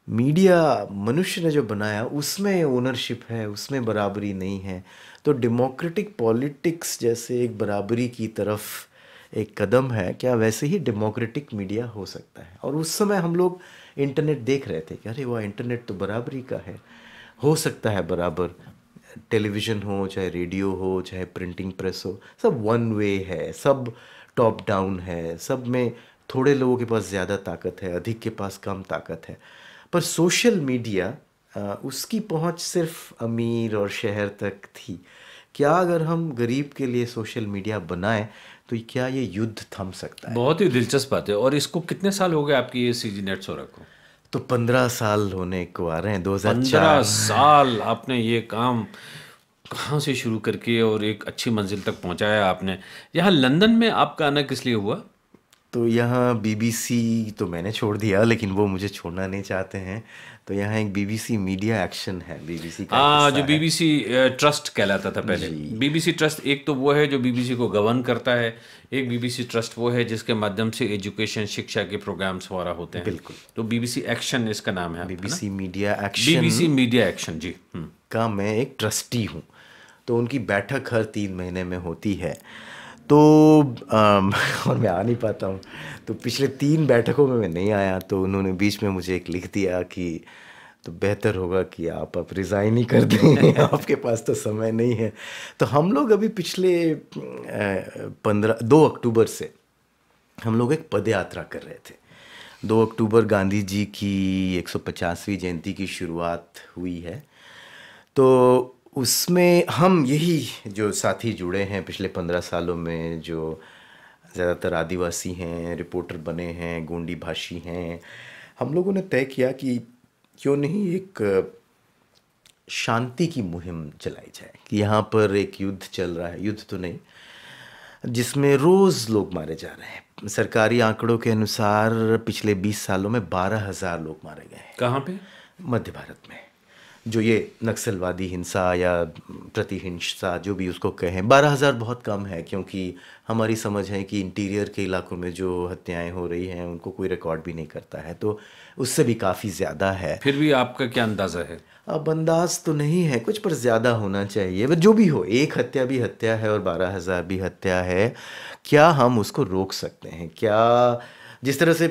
S2: मीडिया मनुष्य ने जो बनाया उसमें ओनरशिप है, उसमें बराबरी नहीं है, तो डेमोक्रेटिक पॉलिटिक्स जैसे एक बराबरी की तरफ एक कदम है, क्या वैसे ही डेमोक्रेटिक मीडिया हो सकता है। और उस समय हम लोग इंटरनेट देख रहे थे कि अरे वाह, इंटरनेट तो बराबरी का है, हो सकता है बराबर। टेलीविज़न हो, चाहे रेडियो हो, चाहे प्रिंटिंग प्रेस हो, सब वन वे है, सब टॉप डाउन है, सब में थोड़े लोगों के पास ज़्यादा ताकत है, अधिक के पास कम ताकत है। पर सोशल मीडिया, उसकी पहुंच सिर्फ अमीर और शहर तक थी। क्या अगर हम गरीब के लिए सोशल मीडिया बनाएं तो क्या ये युद्ध थम सकता है?
S1: बहुत ही दिलचस्प बात है। और इसको कितने साल हो गए आपकी ये CG नेट शो को?
S2: तो 15 साल होने को आ रहे हैं,
S1: 15
S2: 2004।
S1: साल आपने ये काम कहाँ से शुरू करके और एक अच्छी मंजिल तक पहुँचाया आपने। यहाँ लंदन में आपका आना किस लिए हुआ?
S2: तो यहाँ बीबीसी तो मैंने छोड़ दिया, लेकिन वो मुझे छोड़ना नहीं चाहते हैं। तो यहाँ एक बीबीसी मीडिया एक्शन है, बीबीसी का
S1: हाँ,
S2: हिस्सा
S1: जो
S2: है।
S1: बीबीसी ट्रस्ट कहलाता था पहले।
S2: जी।
S1: बीबीसी ट्रस्ट एक तो वो है जो बीबीसी को गवर्न करता है, एक बीबीसी ट्रस्ट वो है जिसके माध्यम से एजुकेशन, शिक्षा के प्रोग्राम्स वगैरह होते हैं।
S2: बिल्कुल।
S1: तो बीबीसी एक्शन इसका नाम है,
S2: BBC media action
S1: BBC media action ji.
S2: का मैं एक ट्रस्टी हूँ। तो उनकी बैठक हर 3 महीने में होती है। तो और मैं आ नहीं पाता हूँ, तो पिछले 3 बैठकों में मैं नहीं आया, तो उन्होंने बीच में मुझे एक लिख दिया कि तो बेहतर होगा कि आप अब रिज़ाइन ही कर दें, आपके पास तो समय नहीं है। तो हम लोग अभी पिछले 2 अक्टूबर से हम लोग एक पद यात्रा कर रहे थे। 2 अक्टूबर गांधी जी की 150वीं जयंती की शुरुआत हुई है। तो उसमें हम यही जो साथी जुड़े हैं पिछले 15 सालों में, जो ज़्यादातर आदिवासी हैं, रिपोर्टर बने हैं, गोंडी भाषी हैं, हम लोगों ने तय किया कि क्यों नहीं एक शांति की मुहिम चलाई जाए। कि यहाँ पर एक युद्ध चल रहा है, युद्ध तो नहीं, जिसमें रोज़ लोग मारे जा रहे हैं। सरकारी आंकड़ों के अनुसार पिछले 20 सालों में 12,000 लोग मारे गए हैं।
S1: कहाँ पे?
S2: मध्य भारत में। जो ये नक्सलवादी हिंसा या प्रतिहिंसा जो भी उसको कहें, 12,000 बहुत कम है, क्योंकि हमारी समझ है कि इंटीरियर के इलाकों में जो हत्याएं हो रही हैं उनको कोई रिकॉर्ड भी नहीं करता है, तो उससे भी काफ़ी ज़्यादा है।
S1: फिर भी आपका क्या अंदाज़ा है?
S2: अब अंदाज तो नहीं है कुछ, पर ज़्यादा होना चाहिए। बट जो भी हो, एक हत्या भी हत्या है और 12,000 भी हत्या है। क्या हम उसको रोक सकते हैं? क्या जिस तरह से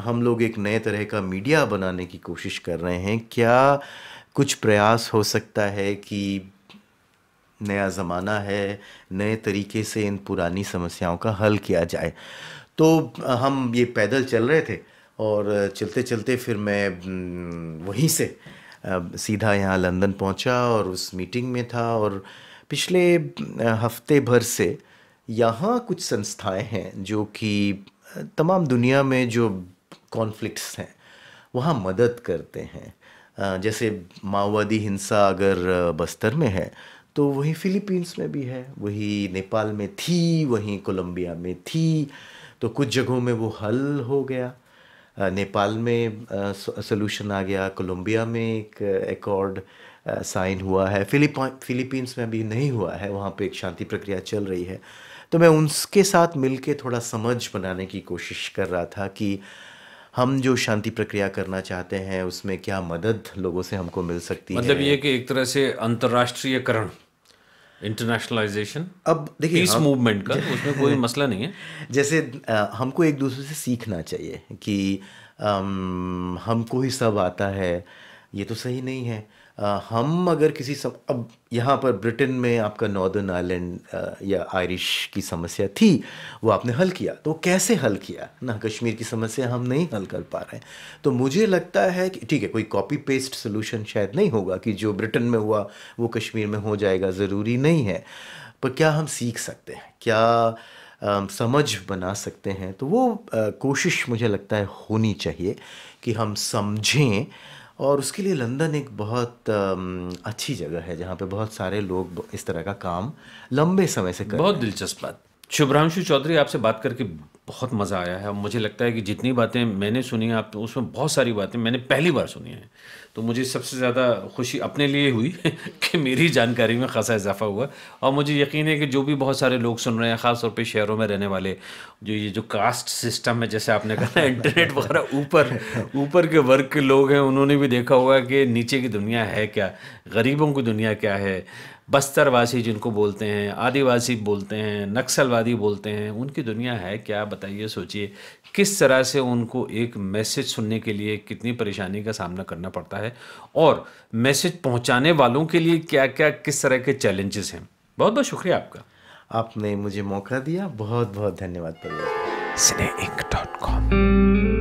S2: हम लोग एक नए तरह का मीडिया बनाने की कोशिश कर रहे हैं, क्या कुछ प्रयास हो सकता है कि नया ज़माना है, नए तरीके से इन पुरानी समस्याओं का हल किया जाए? तो हम ये पैदल चल रहे थे, और चलते चलते फिर मैं वहीं से सीधा यहाँ लंदन पहुँचा और उस मीटिंग में था। और पिछले हफ्ते भर से यहाँ कुछ संस्थाएं हैं जो कि तमाम दुनिया में जो कॉन्फ्लिक्ट्स हैं वहाँ मदद करते हैं। जैसे माओवादी हिंसा अगर बस्तर में है, तो वही फिलीपींस में भी है, वही नेपाल में थी, वहीं कोलंबिया में थी। तो कुछ जगहों में वो हल हो गया, नेपाल में सॉल्यूशन आ गया, कोलंबिया में एक एकॉर्ड साइन हुआ है, फिलीपींस में अभी नहीं हुआ है, वहाँ पे एक शांति प्रक्रिया चल रही है। तो मैं उनके साथ मिलके थोड़ा समझ बनाने की कोशिश कर रहा था कि हम जो शांति प्रक्रिया करना चाहते हैं उसमें क्या मदद लोगों से हमको मिल सकती
S1: मतलब
S2: है।
S1: ये कि एक तरह से अंतर्राष्ट्रीयकरण, इंटरनेशनलाइजेशन,
S2: अब देखिए
S1: पीस मूवमेंट का उसमें कोई मसला नहीं है।
S2: जैसे हमको एक दूसरे से सीखना चाहिए कि हमको ही सब आता है, ये तो सही नहीं है। हम अगर अब यहाँ पर ब्रिटेन में आपका नॉर्दर्न आयरलैंड या आयरिश की समस्या थी, वो आपने हल किया, तो कैसे हल किया ना। कश्मीर की समस्या हम नहीं हल कर पा रहे हैं, तो मुझे लगता है कि ठीक है, कोई कॉपी पेस्ट सोल्यूशन शायद नहीं होगा कि जो ब्रिटेन में हुआ वो कश्मीर में हो जाएगा, ज़रूरी नहीं है। पर क्या हम सीख सकते हैं, क्या समझ बना सकते हैं, तो वो कोशिश मुझे लगता है होनी चाहिए कि हम समझें। और उसके लिए लंदन एक बहुत अच्छी जगह है जहाँ पे बहुत सारे लोग इस तरह का काम लंबे समय से कर
S1: बहुत
S2: रहे हैं।
S1: दिलचस्प बात। शुभ्रांशु चौधरी, आपसे बात करके बहुत मज़ा आया है और मुझे लगता है कि जितनी बातें मैंने सुनी आप, उसमें बहुत सारी बातें मैंने पहली बार सुनी हैं। तो मुझे सबसे ज़्यादा खुशी अपने लिए हुई कि मेरी जानकारी में खासा इजाफा हुआ। और मुझे यकीन है कि जो भी बहुत सारे लोग सुन रहे हैं, ख़ास तौर पे शहरों में रहने वाले, जो ये जो कास्ट सिस्टम है जैसे आपने कहा इंटरनेट वगैरह ऊपर के वर्ग के लोग हैं, उन्होंने भी देखा होगा कि नीचे की दुनिया है क्या, गरीबों की दुनिया क्या है, बस्तरवासी जिनको बोलते हैं, आदिवासी बोलते हैं, नक्सलवादी बोलते हैं, उनकी दुनिया है क्या। बताइए, सोचिए किस तरह से उनको एक मैसेज सुनने के लिए कितनी परेशानी का सामना करना पड़ता है और मैसेज पहुंचाने वालों के लिए क्या क्या किस तरह के चैलेंजेस हैं। बहुत बहुत शुक्रिया आपका।
S2: आपने मुझे मौका दिया, बहुत बहुत धन्यवाद।
S1: cineinc.com